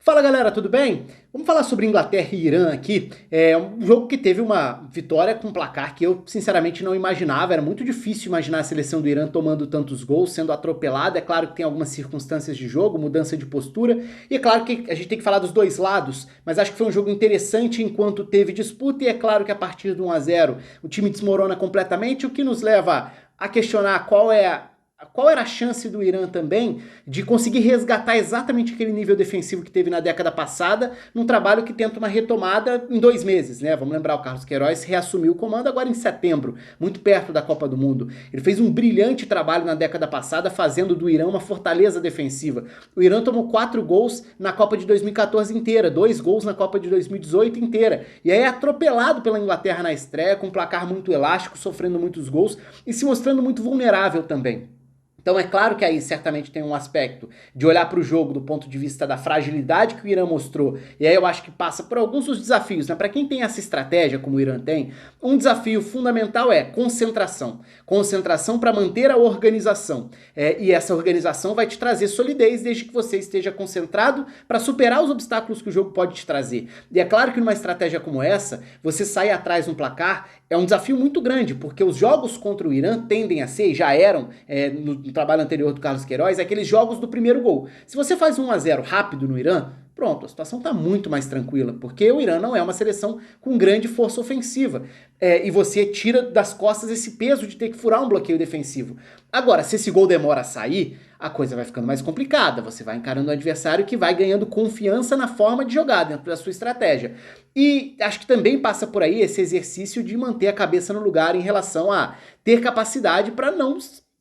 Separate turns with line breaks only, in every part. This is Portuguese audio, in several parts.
Fala galera, tudo bem? Vamos falar sobre Inglaterra e Irã aqui. É um jogo que teve uma vitória com um placar que eu sinceramente não imaginava. Era muito difícil imaginar a seleção do Irã tomando tantos gols, sendo atropelada. É claro que tem algumas circunstâncias de jogo, mudança de postura. E é claro que a gente tem que falar dos dois lados, mas acho que foi um jogo interessante enquanto teve disputa. E é claro que a partir do 1 a 0 o time desmorona completamente, o que nos leva a questionar qual era a chance do Irã também de conseguir resgatar exatamente aquele nível defensivo que teve na década passada, num trabalho que tenta uma retomada em 2 meses, né? Vamos lembrar, o Carlos Queiroz reassumiu o comando agora em setembro, muito perto da Copa do Mundo. Ele fez um brilhante trabalho na década passada, fazendo do Irã uma fortaleza defensiva. O Irã tomou 4 gols na Copa de 2014 inteira, 2 gols na Copa de 2018 inteira, e aí é atropelado pela Inglaterra na estreia, com um placar muito elástico, sofrendo muitos gols e se mostrando muito vulnerável também. Então é claro que aí certamente tem um aspecto de olhar para o jogo do ponto de vista da fragilidade que o Irã mostrou. E aí eu acho que passa por alguns dos desafios, né? Para quem tem essa estratégia como o Irã tem, um desafio fundamental é concentração. Concentração para manter a organização. E essa organização vai te trazer solidez desde que você esteja concentrado para superar os obstáculos que o jogo pode te trazer. E é claro que numa estratégia como essa, você sair atrás no placar é um desafio muito grande, porque os jogos contra o Irã tendem a ser, e já eram no trabalho anterior do Carlos Queiroz, aqueles jogos do primeiro gol. Se você faz 1 a 0 rápido no Irã, pronto, a situação está muito mais tranquila, porque o Irã não é uma seleção com grande força ofensiva. E você tira das costas esse peso de ter que furar um bloqueio defensivo. Agora, se esse gol demora a sair, a coisa vai ficando mais complicada. Você vai encarando um adversário que vai ganhando confiança na forma de jogar dentro da sua estratégia. E acho que também passa por aí esse exercício de manter a cabeça no lugar em relação a ter capacidade para não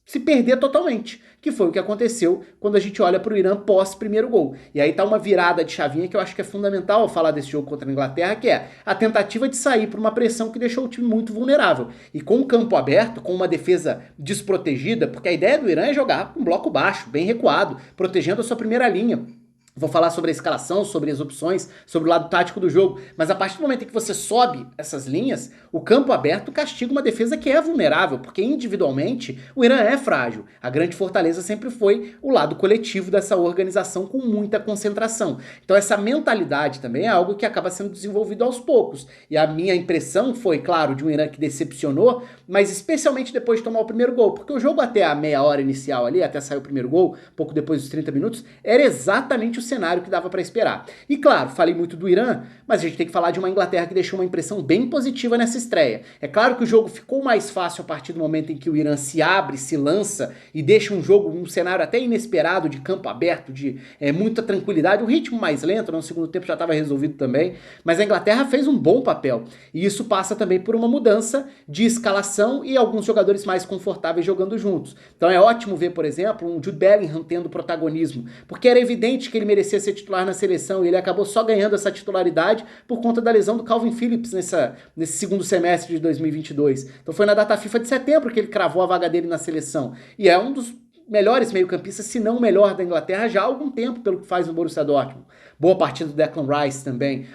se perder totalmente, que foi o que aconteceu quando a gente olha para o Irã pós primeiro gol. E aí tá uma virada de chavinha que eu acho que é fundamental ao falar desse jogo contra a Inglaterra, que é a tentativa de sair por uma pressão que deixou o time muito vulnerável. E com o campo aberto, com uma defesa desprotegida, porque a ideia do Irã é jogar com um bloco baixo, bem recuado, protegendo a sua primeira linha. Vou falar sobre a escalação, sobre as opções, sobre o lado tático do jogo, mas a partir do momento em que você sobe essas linhas, o campo aberto castiga uma defesa que é vulnerável, porque individualmente o Irã é frágil. A grande fortaleza sempre foi o lado coletivo dessa organização com muita concentração. Então essa mentalidade também é algo que acaba sendo desenvolvido aos poucos. E a minha impressão foi, claro, de um Irã que decepcionou, mas especialmente depois de tomar o primeiro gol, porque o jogo até a meia hora inicial ali, até sair o primeiro gol, pouco depois dos 30 minutos, era exatamente o cenário que dava para esperar. E claro, falei muito do Irã, mas a gente tem que falar de uma Inglaterra que deixou uma impressão bem positiva nessa estreia. É claro que o jogo ficou mais fácil a partir do momento em que o Irã se abre, se lança e deixa um jogo, um cenário até inesperado de campo aberto, de muita tranquilidade, um ritmo mais lento, no segundo tempo já estava resolvido também, mas a Inglaterra fez um bom papel. E isso passa também por uma mudança de escalação e alguns jogadores mais confortáveis jogando juntos. Então é ótimo ver, por exemplo, um Jude Bellingham tendo protagonismo, porque era evidente que ele merecia ser titular na seleção e ele acabou só ganhando essa titularidade por conta da lesão do Calvin Phillips nesse segundo semestre de 2022. Então foi na data FIFA de setembro que ele cravou a vaga dele na seleção. E é um dos melhores meio-campistas, se não o melhor da Inglaterra já há algum tempo, pelo que faz no Borussia Dortmund. Boa partida do Declan Rice também.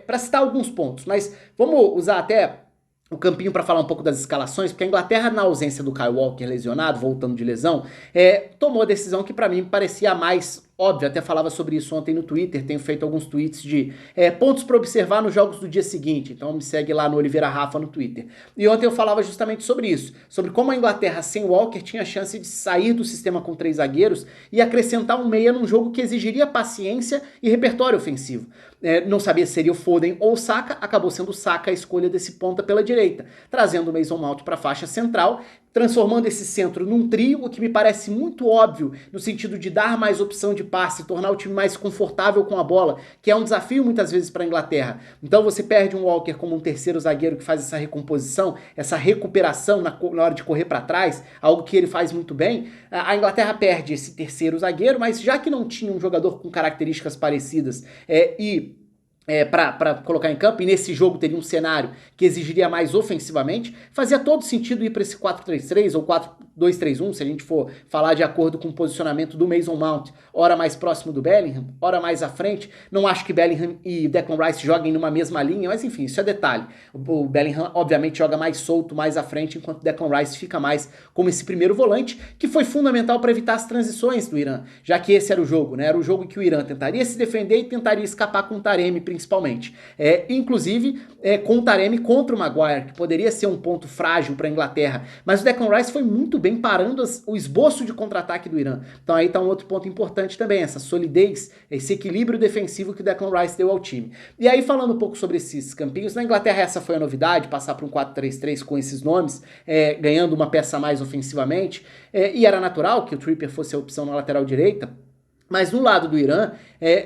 Para citar alguns pontos, mas vamos usar até o campinho para falar um pouco das escalações, porque a Inglaterra, na ausência do Kyle Walker lesionado, voltando de lesão, tomou a decisão que para mim parecia a mais óbvio, até falava sobre isso ontem no Twitter, tenho feito alguns tweets de pontos para observar nos jogos do dia seguinte, então me segue lá no Oliveira Rafa no Twitter. E ontem eu falava justamente sobre isso, sobre como a Inglaterra sem Walker tinha a chance de sair do sistema com 3 zagueiros e acrescentar um meia num jogo que exigiria paciência e repertório ofensivo. Não sabia se seria o Foden ou o Saka, acabou sendo o Saka a escolha desse ponta pela direita, trazendo o Mason Mount para a faixa central, transformando esse centro num trio, o que me parece muito óbvio no sentido de dar mais opção de passe, tornar o time mais confortável com a bola, que é um desafio muitas vezes para a Inglaterra. Então você perde um Walker como um terceiro zagueiro que faz essa recomposição, essa recuperação na hora de correr para trás, algo que ele faz muito bem. A Inglaterra perde esse terceiro zagueiro, mas já que não tinha um jogador com características parecidas para colocar em campo, e nesse jogo teria um cenário que exigiria mais ofensivamente, fazia todo sentido ir para esse 4-3-3 ou 2-3-1, se a gente for falar de acordo com o posicionamento do Mason Mount, ora mais próximo do Bellingham, ora mais à frente. Não acho que Bellingham e Declan Rice joguem numa mesma linha, mas enfim, isso é detalhe. O Bellingham, obviamente, joga mais solto, mais à frente, enquanto Declan Rice fica mais como esse primeiro volante, que foi fundamental para evitar as transições do Irã, já que esse era o jogo, né? Era o jogo que o Irã tentaria se defender e tentaria escapar com o Taremi, principalmente. Inclusive, com o Taremi contra o Maguire, que poderia ser um ponto frágil para a Inglaterra, mas o Declan Rice foi muito bem parando o esboço de contra-ataque do Irã. Então aí tá um outro ponto importante também, essa solidez, esse equilíbrio defensivo que o Declan Rice deu ao time. E aí, falando um pouco sobre esses campinhos, na Inglaterra essa foi a novidade, passar para um 4-3-3 com esses nomes, ganhando uma peça a mais ofensivamente, e era natural que o Trippier fosse a opção na lateral direita. Mas no lado do Irã,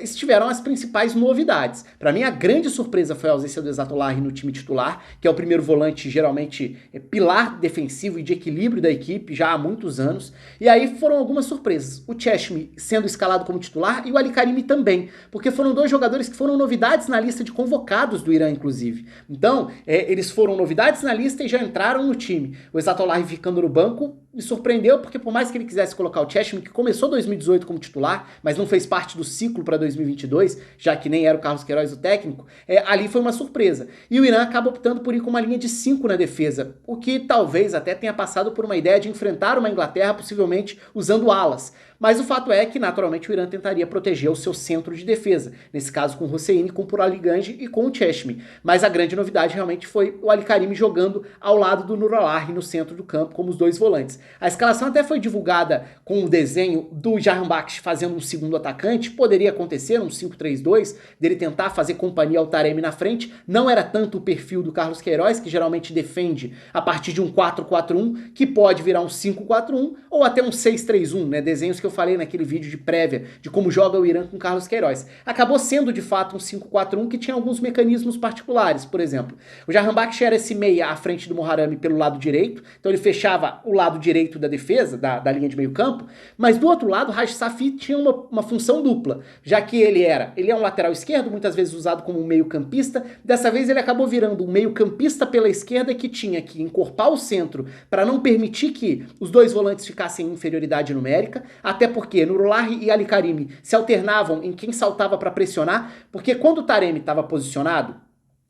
estiveram as principais novidades. Para mim, a grande surpresa foi a ausência do Ezatolahi no time titular, que é o primeiro volante, geralmente, pilar defensivo e de equilíbrio da equipe, já há muitos anos. E aí foram algumas surpresas. O Cheshmi sendo escalado como titular e o Ali Karimi também, porque foram dois jogadores que foram novidades na lista de convocados do Irã, inclusive. Então, eles foram novidades na lista e já entraram no time. O Ezatolahi ficando no banco me surpreendeu, porque por mais que ele quisesse colocar o Cheshmi, que começou 2018 como titular, mas não fez parte do ciclo para 2022, já que nem era o Carlos Queiroz o técnico, ali foi uma surpresa. E o Irã acaba optando por ir com uma linha de 5 na defesa, o que talvez até tenha passado por uma ideia de enfrentar uma Inglaterra possivelmente usando alas. Mas o fato é que, naturalmente, o Irã tentaria proteger o seu centro de defesa, nesse caso com o Hosseini, com o Purali Ganji e com o Cheshmi. Mas a grande novidade realmente foi o Ali Karimi jogando ao lado do Nuralahi no centro do campo, como os dois volantes. A escalação até foi divulgada com o desenho do Jahanbakhsh fazendo um segundo atacante, poderia acontecer, um 5-3-2, dele tentar fazer companhia ao Taremi na frente. Não era tanto o perfil do Carlos Queiroz, que geralmente defende a partir de um 4-4-1, que pode virar um 5-4-1 ou até um 6-3-1, né? Desenhos que eu falei naquele vídeo de prévia de como joga o Irã com Carlos Queiroz. Acabou sendo de fato um 5-4-1 que tinha alguns mecanismos particulares. Por exemplo, o Jahanbakhsh era esse meia à frente do Moharami pelo lado direito, então ele fechava o lado direito da defesa, da linha de meio campo, mas do outro lado o Raj Safi tinha uma função dupla, já que ele é um lateral esquerdo, muitas vezes usado como um meio campista. Dessa vez ele acabou virando um meio campista pela esquerda que tinha que encorpar o centro para não permitir que os dois volantes ficassem em inferioridade numérica, até porque Nurulahi e Ali Karimi se alternavam em quem saltava para pressionar, porque quando o Taremi estava posicionado,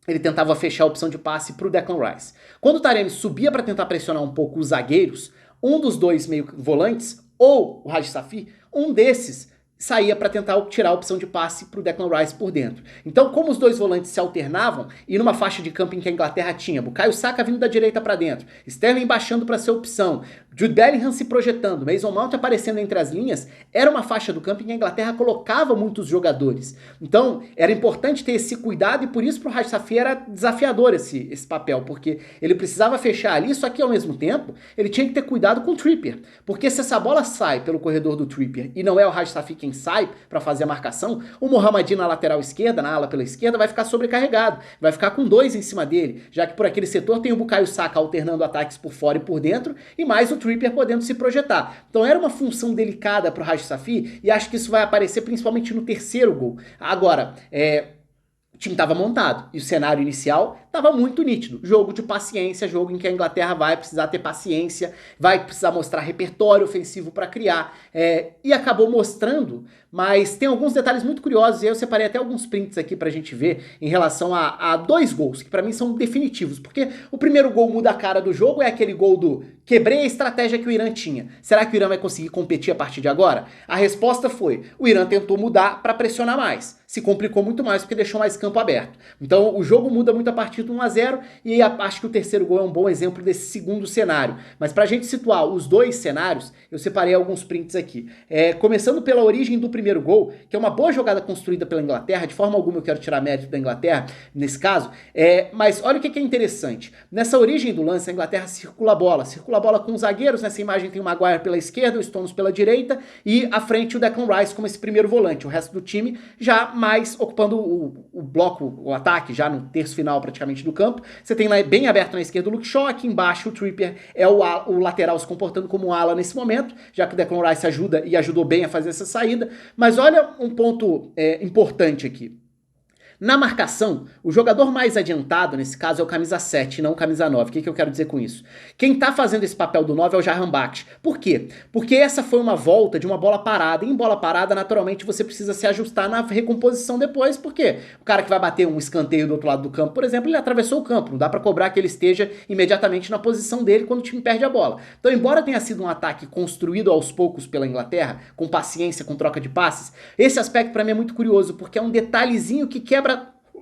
ele tentava fechar a opção de passe para o Declan Rice. Quando o Taremi subia para tentar pressionar um pouco os zagueiros, um dos dois meio volantes, ou o Raj Safi, um desses saía para tentar tirar a opção de passe para o Declan Rice por dentro. Então, como os dois volantes se alternavam, e numa faixa de campo em que a Inglaterra tinha Bukayo Saka vindo da direita para dentro, Sterling baixando para ser opção, Jude Bellingham se projetando, Mason Mount aparecendo entre as linhas, era uma faixa do campo em que a Inglaterra colocava muitos jogadores. Então, era importante ter esse cuidado e por isso para o Raj Safi era desafiador esse papel, porque ele precisava fechar ali, só que ao mesmo tempo ele tinha que ter cuidado com o Trippier, porque se essa bola sai pelo corredor do Trippier e não é o Raj Safi quem sai para fazer a marcação, o Mohammadi na lateral esquerda, na ala pela esquerda, vai ficar sobrecarregado, vai ficar com dois em cima dele, já que por aquele setor tem o Bukayo Saka alternando ataques por fora e por dentro, e mais o Trippier podendo se projetar. Então era uma função delicada para o Raj Safi, e acho que isso vai aparecer principalmente no terceiro gol. Agora, o time estava montado e o cenário inicial estava muito nítido. Jogo de paciência, jogo em que a Inglaterra vai precisar ter paciência, vai precisar mostrar repertório ofensivo para criar. E acabou mostrando, mas tem alguns detalhes muito curiosos e eu separei até alguns prints aqui pra gente ver em relação a dois gols, que para mim são definitivos. Porque o primeiro gol muda a cara do jogo, é aquele gol do quebrei a estratégia que o Irã tinha. Será que o Irã vai conseguir competir a partir de agora? A resposta foi, o Irã tentou mudar para pressionar mais. Se complicou muito mais porque deixou mais campo aberto. Então o jogo muda muito a partir do 1-0 e acho que o terceiro gol é um bom exemplo desse segundo cenário. Mas pra gente situar os dois cenários, eu separei alguns prints aqui. Começando pela origem do primeiro gol, que é uma boa jogada construída pela Inglaterra, de forma alguma eu quero tirar mérito da Inglaterra nesse caso, mas olha o que é interessante. Nessa origem do lance, a Inglaterra circula a bola com os zagueiros, nessa imagem tem o Maguire pela esquerda, o Stones pela direita e à frente o Declan Rice como esse primeiro volante, o resto do time já mais ocupando o bloco, o ataque, já no terço final praticamente do campo. Você tem lá bem aberto na esquerda o Luke Shaw, aqui embaixo o Trippier é o lateral se comportando como um ala nesse momento, já que o Declan Rice ajuda e ajudou bem a fazer essa saída. Mas olha um ponto importante aqui. Na marcação, o jogador mais adiantado, nesse caso, é o camisa 7, não o camisa 9. O que eu quero dizer com isso? Quem tá fazendo esse papel do 9 é o Jahan Baksh. Por quê? Porque essa foi uma volta de uma bola parada. E em bola parada, naturalmente, você precisa se ajustar na recomposição depois. Por quê? O cara que vai bater um escanteio do outro lado do campo, por exemplo, ele atravessou o campo. Não dá pra cobrar que ele esteja imediatamente na posição dele quando o time perde a bola. Então, embora tenha sido um ataque construído aos poucos pela Inglaterra, com paciência, com troca de passes, esse aspecto pra mim é muito curioso, porque é um detalhezinho que quebra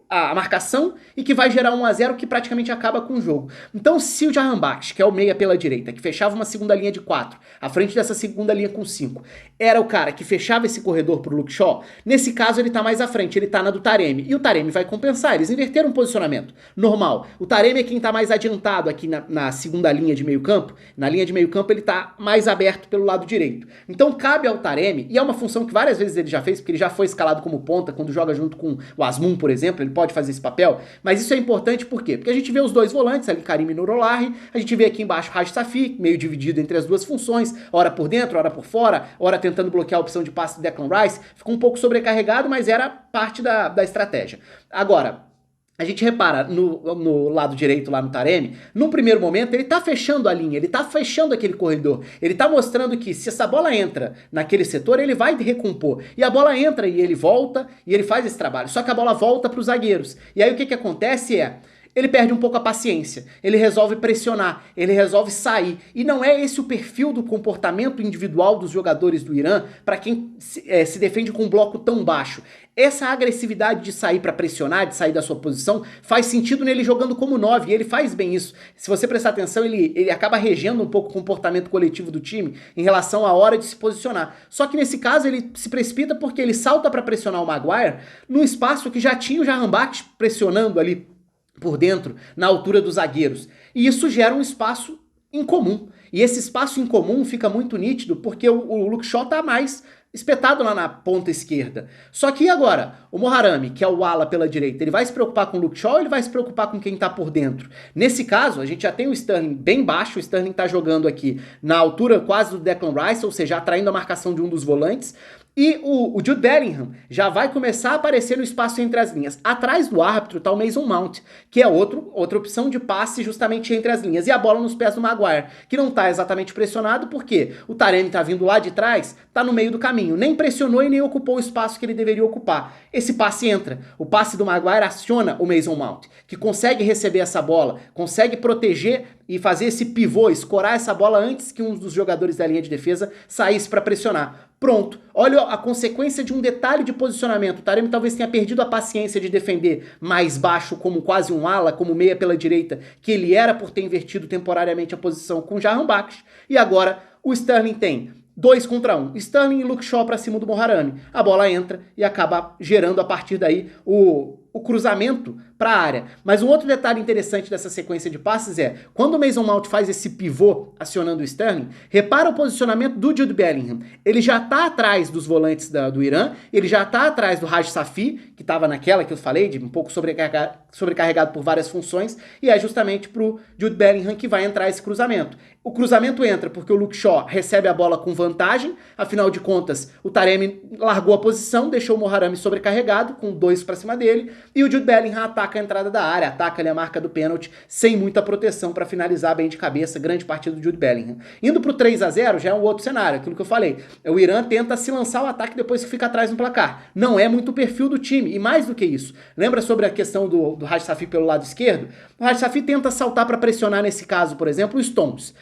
a marcação e que vai gerar 1 a 0 que praticamente acaba com o jogo. Então, se o Jahan Baksh, que é o meia pela direita, que fechava uma segunda linha de 4, à frente dessa segunda linha com 5, era o cara que fechava esse corredor pro Luke Shaw, nesse caso ele tá mais à frente, ele tá na do Taremi, e o Taremi vai compensar, eles inverteram o posicionamento, normal. O Taremi é quem tá mais adiantado aqui na segunda linha de meio campo, na linha de meio campo ele tá mais aberto pelo lado direito. Então cabe ao Taremi, e é uma função que várias vezes ele já fez, porque ele já foi escalado como ponta, quando joga junto com o Azmoun, por exemplo, ele pode fazer esse papel, mas isso é importante por quê? Porque a gente vê os dois volantes ali, Karim e Nurolahi, a gente vê aqui embaixo Raj Safi, meio dividido entre as duas funções, ora por dentro, ora por fora, ora tentando bloquear a opção de passe do Declan Rice, ficou um pouco sobrecarregado, mas era parte da estratégia. Agora, a gente repara no lado direito lá no Taremi, num primeiro momento ele tá fechando a linha, ele tá fechando aquele corredor, ele tá mostrando que se essa bola entra naquele setor, ele vai recompor, e a bola entra e ele volta e ele faz esse trabalho, só que a bola volta pros zagueiros, e aí o que acontece é, ele perde um pouco a paciência, ele resolve pressionar, ele resolve sair. E não é esse o perfil do comportamento individual dos jogadores do Irã para quem se defende com um bloco tão baixo. Essa agressividade de sair para pressionar, de sair da sua posição, faz sentido nele jogando como 9, e ele faz bem isso. Se você prestar atenção, ele acaba regendo um pouco o comportamento coletivo do time em relação à hora de se posicionar. Só que nesse caso ele se precipita porque ele salta para pressionar o Maguire num espaço que já tinha o Jahan Baksh pressionando ali por dentro, na altura dos zagueiros. E isso gera um espaço incomum. E esse espaço incomum fica muito nítido porque o Luke Shaw tá mais espetado lá na ponta esquerda. Só que e agora? O Moharami, que é o ala pela direita, ele vai se preocupar com o Luke Shaw ou ele vai se preocupar com quem tá por dentro? Nesse caso, a gente já tem o Sterling bem baixo, o Sterling tá jogando aqui na altura quase do Declan Rice, ou seja, atraindo a marcação de um dos volantes. E o Jude Bellingham já vai começar a aparecer no espaço entre as linhas. Atrás do árbitro tá o Mason Mount, que é outra opção de passe justamente entre as linhas. E a bola nos pés do Maguire, que não tá exatamente pressionado, porque o Taremi tá vindo lá de trás, tá no meio do caminho. Nem pressionou e nem ocupou o espaço que ele deveria ocupar. Esse passe entra. O passe do Maguire aciona o Mason Mount, que consegue receber essa bola, consegue proteger e fazer esse pivô, escorar essa bola antes que um dos jogadores da linha de defesa saísse para pressionar. Pronto, olha a consequência de um detalhe de posicionamento. O Taremi talvez tenha perdido a paciência de defender mais baixo, como quase um ala, como meia pela direita, que ele era por ter invertido temporariamente a posição com o Jahan Baksh. E agora o Sterling tem 2 contra 1. Sterling e Luke Shaw pra cima do Moharami. A bola entra e acaba gerando a partir daí o cruzamento para a área. Mas um outro detalhe interessante dessa sequência de passes é, quando o Mason Mount faz esse pivô acionando o Sterling, repara o posicionamento do Jude Bellingham. Ele já tá atrás dos volantes do Irã, ele já tá atrás do Raj Safi, que tava naquela que eu falei, de um pouco sobrecarregado por várias funções, e é justamente pro Jude Bellingham que vai entrar esse cruzamento. O cruzamento entra porque o Luke Shaw recebe a bola com vantagem, afinal de contas, o Taremi largou a posição, deixou o Moharami sobrecarregado, com 2 para cima dele, e o Jude Bellingham ataca a entrada da área, ataca ali a marca do pênalti, sem muita proteção para finalizar bem de cabeça, grande partida do Jude Bellingham. Indo pro 3 a 0 já é um outro cenário, aquilo que eu falei, o Irã tenta se lançar ao ataque depois que fica atrás no placar. Não é muito o perfil do time, e mais do que isso, lembra sobre a questão do Raj Safi pelo lado esquerdo? O Raj Safi tenta saltar para pressionar nesse caso, por exemplo, o Stones.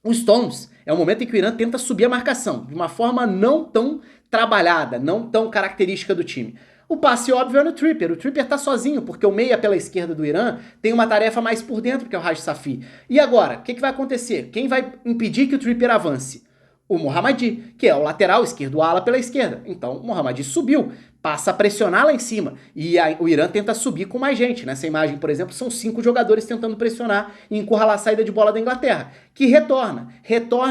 O Stones é o momento em que o Irã tenta subir a marcação, de uma forma não tão trabalhada, não tão característica do time. O passe óbvio é no Trippier. O Trippier tá sozinho, porque o meia pela esquerda do Irã tem uma tarefa mais por dentro, que é o Raj Safi. E agora, o que vai acontecer? Quem vai impedir que o Trippier avance? O Mohammadi, que é o lateral esquerdo, o ala pela esquerda. Então, o Mohammadi subiu, passa a pressionar lá em cima. E o Irã tenta subir com mais gente. Nessa imagem, por exemplo, são 5 jogadores tentando pressionar e encurralar a saída de bola da Inglaterra, que retorna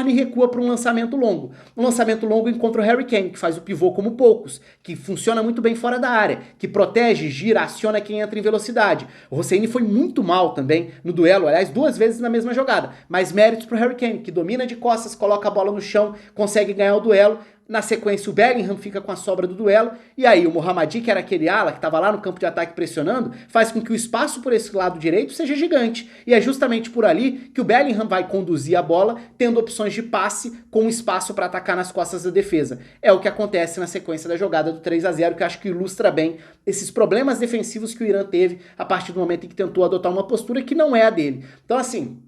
e recua para um lançamento longo. Um lançamento longo encontra o Harry Kane, que faz o pivô como poucos, que funciona muito bem fora da área, que protege, gira, aciona quem entra em velocidade. O Hosseini foi muito mal também no duelo, aliás, 2 vezes na mesma jogada, mas méritos para o Harry Kane, que domina de costas, coloca a bola no chão, consegue ganhar o duelo. Na sequência, o Bellingham fica com a sobra do duelo. E aí, o Mohammadi, que era aquele ala que estava lá no campo de ataque pressionando, faz com que o espaço por esse lado direito seja gigante. E é justamente por ali que o Bellingham vai conduzir a bola, tendo opções de passe com espaço para atacar nas costas da defesa. É o que acontece na sequência da jogada do 3-0, que eu acho que ilustra bem esses problemas defensivos que o Irã teve a partir do momento em que tentou adotar uma postura que não é a dele. Então, assim,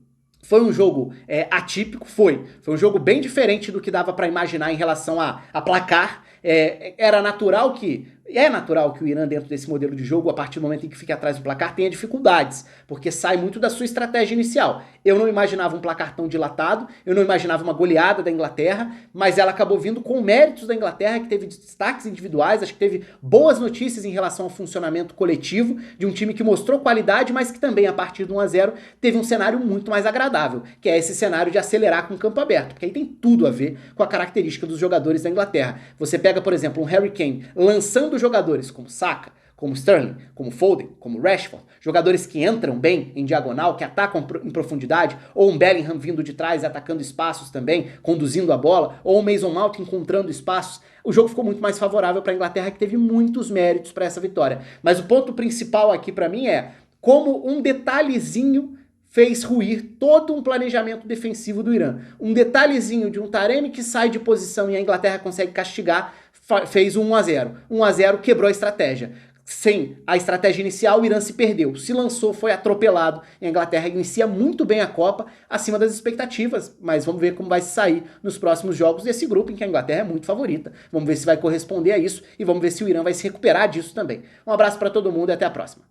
foi um jogo atípico, foi um jogo bem diferente do que dava para imaginar em relação a placar. Era natural que É natural que o Irã, dentro desse modelo de jogo, a partir do momento em que fica atrás do placar, tenha dificuldades, porque sai muito da sua estratégia inicial. Eu não imaginava um placar tão dilatado, eu não imaginava uma goleada da Inglaterra, mas ela acabou vindo com méritos da Inglaterra, que teve destaques individuais, acho que teve boas notícias em relação ao funcionamento coletivo de um time que mostrou qualidade, mas que também, a partir do 1-0, teve um cenário muito mais agradável, que é esse cenário de acelerar com o campo aberto, porque aí tem tudo a ver com a característica dos jogadores da Inglaterra. Você pega, por exemplo, um Harry Kane lançando jogadores como Saka, como Sterling, como Foden, como Rashford, jogadores que entram bem em diagonal, que atacam em profundidade, ou um Bellingham vindo de trás atacando espaços também, conduzindo a bola, ou um Mason Mount encontrando espaços. O jogo ficou muito mais favorável para a Inglaterra, que teve muitos méritos para essa vitória. Mas o ponto principal aqui para mim é como um detalhezinho fez ruir todo um planejamento defensivo do Irã. Um detalhezinho de um Taremi que sai de posição e a Inglaterra consegue castigar, fez um 1-0. 1-0 quebrou a estratégia. Sem a estratégia inicial, o Irã se perdeu, se lançou, foi atropelado. E a Inglaterra inicia muito bem a Copa, acima das expectativas. Mas vamos ver como vai sair nos próximos jogos desse grupo, em que a Inglaterra é muito favorita. Vamos ver se vai corresponder a isso e vamos ver se o Irã vai se recuperar disso também. Um abraço para todo mundo e até a próxima.